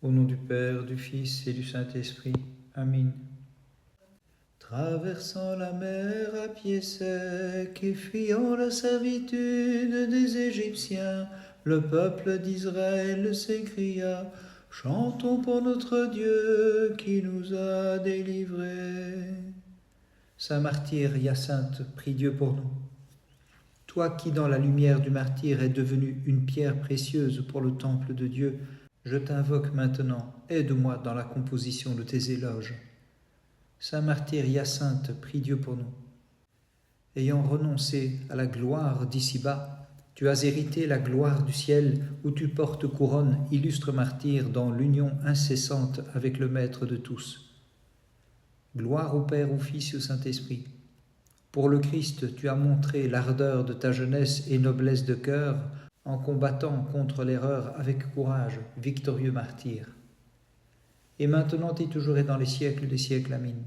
Au nom du Père, du Fils et du Saint-Esprit. Amen. Traversant la mer à pied sec et fuyant la servitude des Égyptiens, le peuple d'Israël s'écria: Chantons pour notre Dieu qui nous a délivrés. Saint martyr Hyacinthe, prie Dieu pour nous. Toi qui, dans la lumière du martyr, es devenu une pierre précieuse pour le temple de Dieu, je t'invoque maintenant, aide-moi dans la composition de tes éloges. Saint martyr Hyacinthe, prie Dieu pour nous. Ayant renoncé à la gloire d'ici-bas, tu as hérité la gloire du ciel où tu portes couronne, illustre martyr, dans l'union incessante avec le Maître de tous. Gloire au Père, au Fils et au Saint-Esprit. Pour le Christ, tu as montré l'ardeur de ta jeunesse et noblesse de cœur, en combattant contre l'erreur avec courage, victorieux martyr. Et maintenant et toujours et dans les siècles des siècles, amen.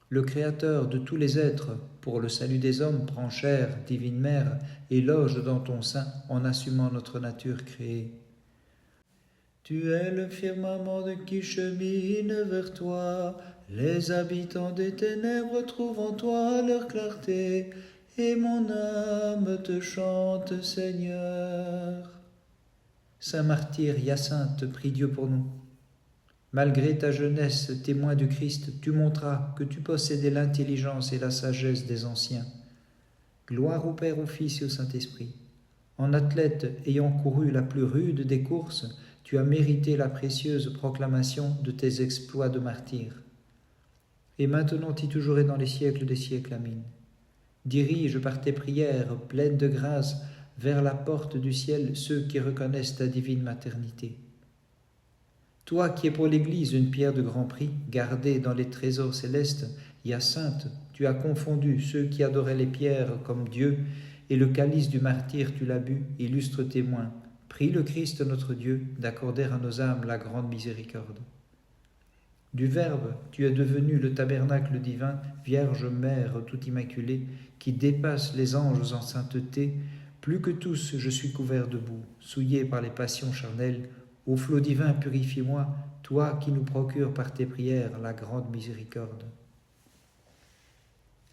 Le Créateur de tous les êtres, pour le salut des hommes, prend chair, divine Mère, et loge dans ton sein en assumant notre nature créée. Tu es le firmament de qui chemine vers toi, les habitants des ténèbres trouvent en toi leur clarté, et mon âme te chante, Seigneur. Saint martyr Hyacinthe, prie Dieu pour nous. Malgré ta jeunesse, témoin du Christ, tu montras que tu possédais l'intelligence et la sagesse des anciens. Gloire au Père, au Fils et au Saint-Esprit. En athlète ayant couru la plus rude des courses, tu as mérité la précieuse proclamation de tes exploits de martyr. Et maintenant et toujours et dans les siècles des siècles, amen. Dirige par tes prières pleines de grâce vers la porte du ciel ceux qui reconnaissent ta divine maternité. Toi qui es pour l'Église une pierre de grand prix, gardée dans les trésors célestes, Hyacinthe, tu as confondu ceux qui adoraient les pierres comme Dieu, et le calice du martyr tu l'as bu, illustre témoin. Prie le Christ notre Dieu d'accorder à nos âmes la grande miséricorde. Du Verbe, tu es devenu le tabernacle divin, Vierge Mère tout immaculée, qui dépasse les anges en sainteté. Plus que tous, je suis couvert de boue, souillé par les passions charnelles. Ô flot divin, purifie-moi, toi qui nous procures par tes prières la grande miséricorde.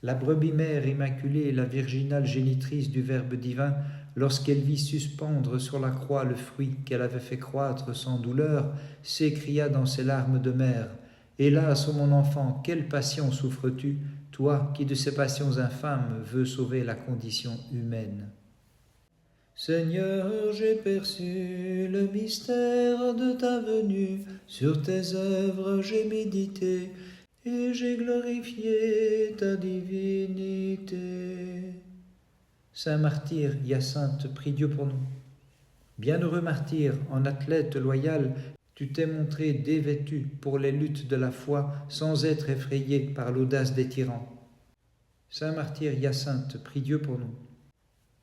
La brebis mère immaculée, la virginale génitrice du Verbe divin, lorsqu'elle vit suspendre sur la croix le fruit qu'elle avait fait croître sans douleur, s'écria dans ses larmes de mère: Hélas, ô mon enfant, quelle passion souffres-tu, toi qui de ces passions infâmes veux sauver la condition humaine. Seigneur, j'ai perçu le mystère de ta venue, sur tes œuvres j'ai médité, et j'ai glorifié ta divinité. Saint martyr Hyacinthe, prie Dieu pour nous. Bienheureux martyr, en athlète loyal, tu t'es montré dévêtu pour les luttes de la foi, sans être effrayé par l'audace des tyrans. Saint martyr Hyacinthe, prie Dieu pour nous.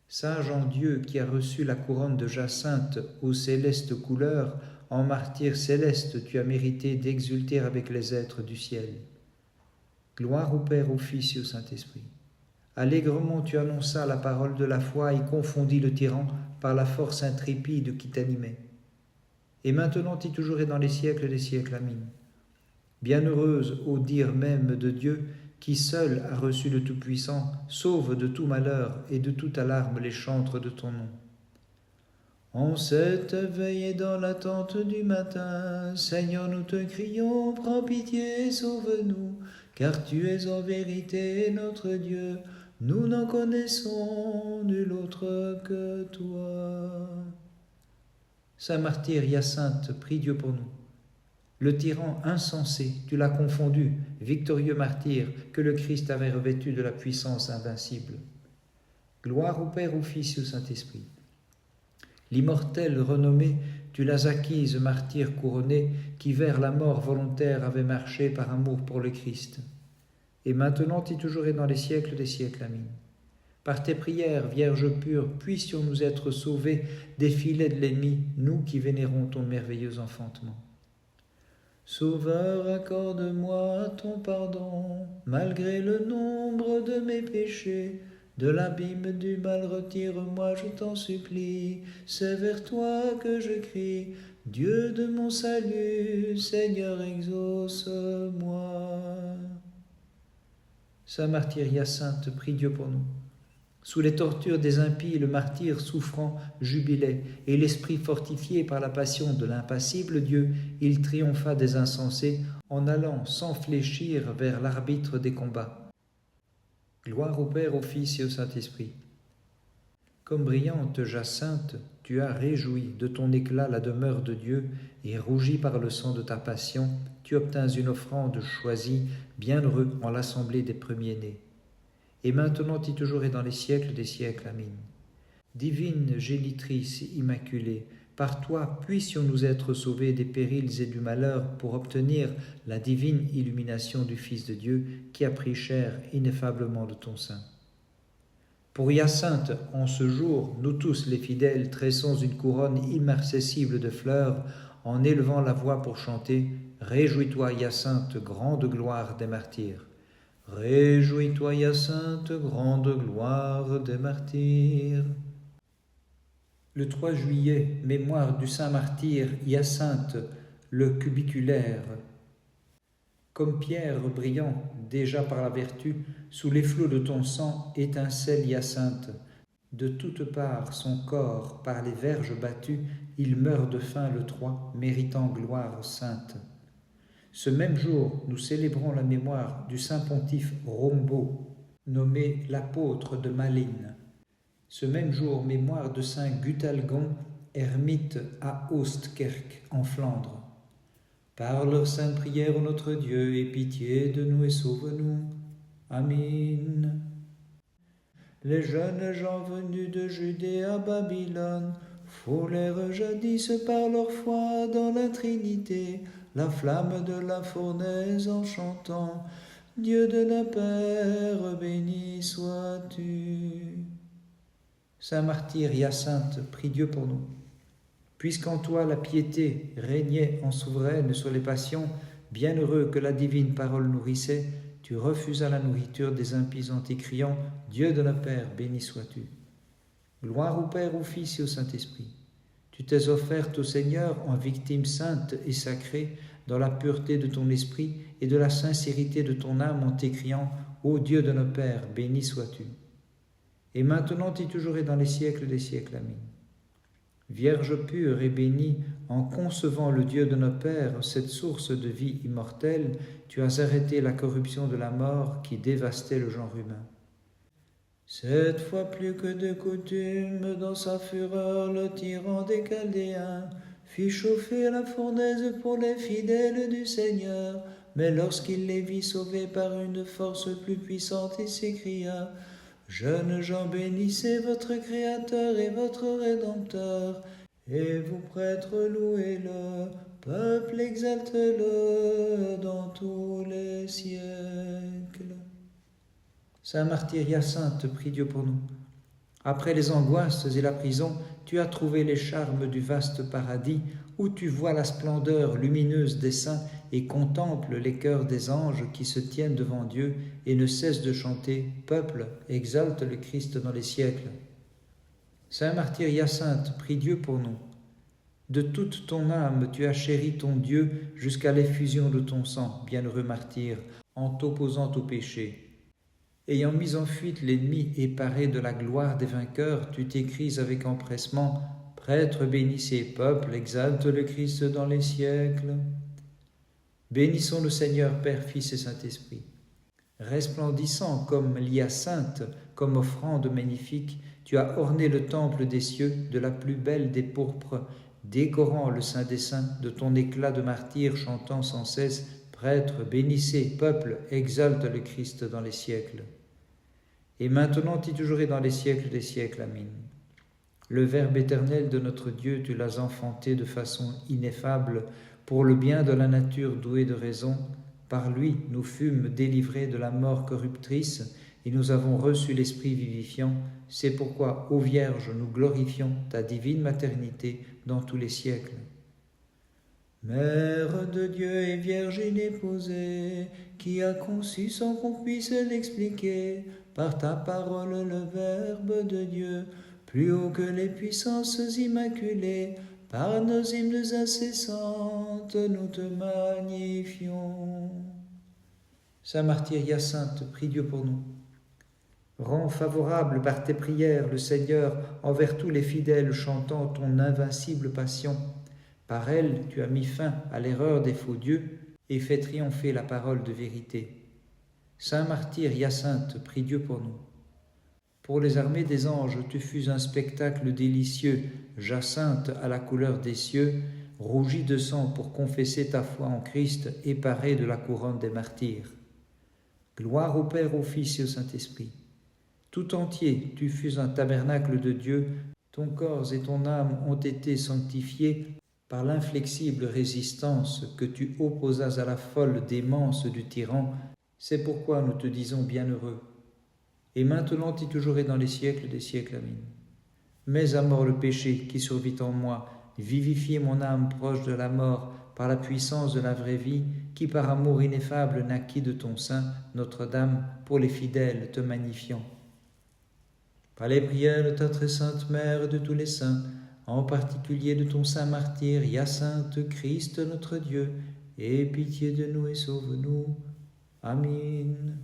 Saint Jean-Dieu, qui a reçu la couronne de Jacinthe aux célestes couleurs, en martyr céleste tu as mérité d'exulter avec les êtres du ciel. Gloire au Père, au Fils et au Saint-Esprit. Allègrement tu annonças la parole de la foi et confondis le tyran par la force intrépide qui t'animait. Et maintenant et toujours et dans les siècles des siècles, amen. Bienheureuse au dire même de Dieu, qui seul a reçu le Tout-Puissant, sauve de tout malheur et de toute alarme les chantres de ton nom. En cette veille et dans l'attente du matin, Seigneur, nous te crions, prends pitié, sauve-nous, car tu es en vérité notre Dieu, nous n'en connaissons nul autre que toi. Saint martyr Hyacinthe, prie Dieu pour nous. Le tyran insensé, tu l'as confondu, victorieux martyr, que le Christ avait revêtu de la puissance invincible. Gloire au Père, au Fils et au Saint-Esprit. L'immortelle renommée, tu l'as acquise, martyr couronné, qui vers la mort volontaire avait marché par amour pour le Christ. Et maintenant et toujours et dans les siècles des siècles, amen. Par tes prières, Vierge pure, puissions-nous être sauvés des filets de l'ennemi, nous qui vénérons ton merveilleux enfantement. Sauveur, accorde-moi ton pardon, malgré le nombre de mes péchés. De l'abîme du mal retire-moi, je t'en supplie. C'est vers toi que je crie, Dieu de mon salut, Seigneur, exauce-moi. Saint martyr Hyacinthe, prie Dieu pour nous. Sous les tortures des impies, le martyr souffrant jubilait, et l'esprit fortifié par la passion de l'impassible Dieu, il triompha des insensés en allant sans fléchir vers l'arbitre des combats. Gloire au Père, au Fils et au Saint-Esprit. Comme brillante Jacinthe, tu as réjoui de ton éclat la demeure de Dieu, et rougi par le sang de ta passion, tu obtins une offrande choisie, bienheureux en l'assemblée des premiers-nés. Et maintenant et toujours et dans les siècles des siècles. Amen. Divine génitrice immaculée, par toi puissions-nous être sauvés des périls et du malheur pour obtenir la divine illumination du Fils de Dieu qui a pris chair ineffablement de ton sein. Pour Hyacinthe, en ce jour, nous tous les fidèles tressons une couronne immarcessible de fleurs en élevant la voix pour chanter « Réjouis-toi Hyacinthe, grande gloire des martyrs ». Réjouis-toi Hyacinthe, grande gloire des martyrs. Le 3 juillet, mémoire du saint martyr Hyacinthe, le cubiculaire. Comme pierre brillant déjà par la vertu, sous les flots de ton sang étincelle Hyacinthe. De toutes parts son corps, par les verges battues, il meurt de faim le 3, méritant gloire sainte. Ce même jour, nous célébrons la mémoire du saint pontife Rombaut, nommé l'apôtre de Malines. Ce même jour, mémoire de saint Gutalgon, ermite à Oostkerk, en Flandre. Par leur sainte prière, ô notre Dieu, aie pitié de nous et sauve-nous. Amen. Les jeunes gens venus de Judée à Babylone foulèrent jadis par leur foi dans la Trinité la flamme de la fournaise en chantant « Dieu de nos pères, béni sois-tu ». Saint martyr Hyacinthe, prie Dieu pour nous. Puisqu'en toi la piété régnait en souveraine sur les passions, bienheureux que la divine parole nourrissait, tu refusas la nourriture des impies en t'écriant « Dieu de nos pères, béni sois-tu ». Gloire au Père, au Fils et au Saint-Esprit. Tu t'es offerte au Seigneur en victime sainte et sacrée dans la pureté de ton esprit et de la sincérité de ton âme en t'écriant « Ô Dieu de nos pères, béni sois-tu ». Et maintenant et toujours et dans les siècles des siècles. Amen. Vierge pure et bénie, en concevant le Dieu de nos pères, cette source de vie immortelle, tu as arrêté la corruption de la mort qui dévastait le genre humain. Cette fois plus que de coutume, dans sa fureur, le tyran des Chaldéens fit chauffer la fournaise pour les fidèles du Seigneur. Mais lorsqu'il les vit sauvés par une force plus puissante, il s'écria « Jeunes gens, bénissez votre Créateur et votre Rédempteur, et vous prêtres, louez-le, peuple, exalte-le dans tous les siècles. » Saint martyr Hyacinthe, prie Dieu pour nous. Après les angoisses et la prison, tu as trouvé les charmes du vaste paradis, où tu vois la splendeur lumineuse des saints et contemples les chœurs des anges qui se tiennent devant Dieu et ne cessent de chanter « Peuple, exalte le Christ dans les siècles ». Saint martyr Hyacinthe, prie Dieu pour nous. De toute ton âme, tu as chéri ton Dieu jusqu'à l'effusion de ton sang, bienheureux martyr, en t'opposant au péché. Ayant mis en fuite l'ennemi et paré de la gloire des vainqueurs, tu t'écris avec empressement « Prêtre, bénissez, peuple, exalte le Christ dans les siècles ». Bénissons le Seigneur, Père, Fils et Saint-Esprit. Resplendissant comme l'hyacinthe, comme offrande magnifique, tu as orné le temple des cieux de la plus belle des pourpres, décorant le Saint des Saints de ton éclat de martyr, chantant sans cesse « Prêtre, bénissez, peuple, exalte le Christ dans les siècles ». Et maintenant et toujours et dans les siècles des siècles. Amen. Le Verbe éternel de notre Dieu, tu l'as enfanté de façon ineffable, pour le bien de la nature douée de raison. Par lui, nous fûmes délivrés de la mort corruptrice, et nous avons reçu l'Esprit vivifiant. C'est pourquoi, ô Vierge, nous glorifions ta divine maternité dans tous les siècles. Mère de Dieu et Vierge inépousée, qui a conçu sans qu'on puisse l'expliquer, par ta parole le Verbe de Dieu, plus haut que les puissances immaculées, Par nos hymnes incessantes, nous te magnifions. Saint martyr Hyacinthe, prie Dieu pour nous. Rends favorable par tes prières le Seigneur envers tous les fidèles chantant ton invincible passion. Par elle, tu as mis fin à l'erreur des faux dieux et fait triompher la parole de vérité. Saint martyr Hyacinthe, prie Dieu pour nous. Pour les armées des anges, tu fus un spectacle délicieux, Jacinthe à la couleur des cieux, rougie de sang pour confesser ta foi en Christ et parée de la couronne des martyrs. Gloire au Père, au Fils et au Saint-Esprit. Tout entier, tu fus un tabernacle de Dieu, ton corps et ton âme ont été sanctifiés par l'inflexible résistance que tu opposas à la folle démence du tyran. C'est pourquoi nous te disons bienheureux. Et maintenant et toujours et dans les siècles des siècles. Amen. Mets à mort le péché qui survit en moi, vivifiez mon âme proche de la mort par la puissance de la vraie vie qui par amour ineffable naquit de ton sein, Notre-Dame, pour les fidèles te magnifiant. Par les prières de ta très sainte Mère et de tous les saints, en particulier de ton saint martyr Hyacinthe, Christ notre Dieu, aie pitié de nous et sauve-nous. Amen.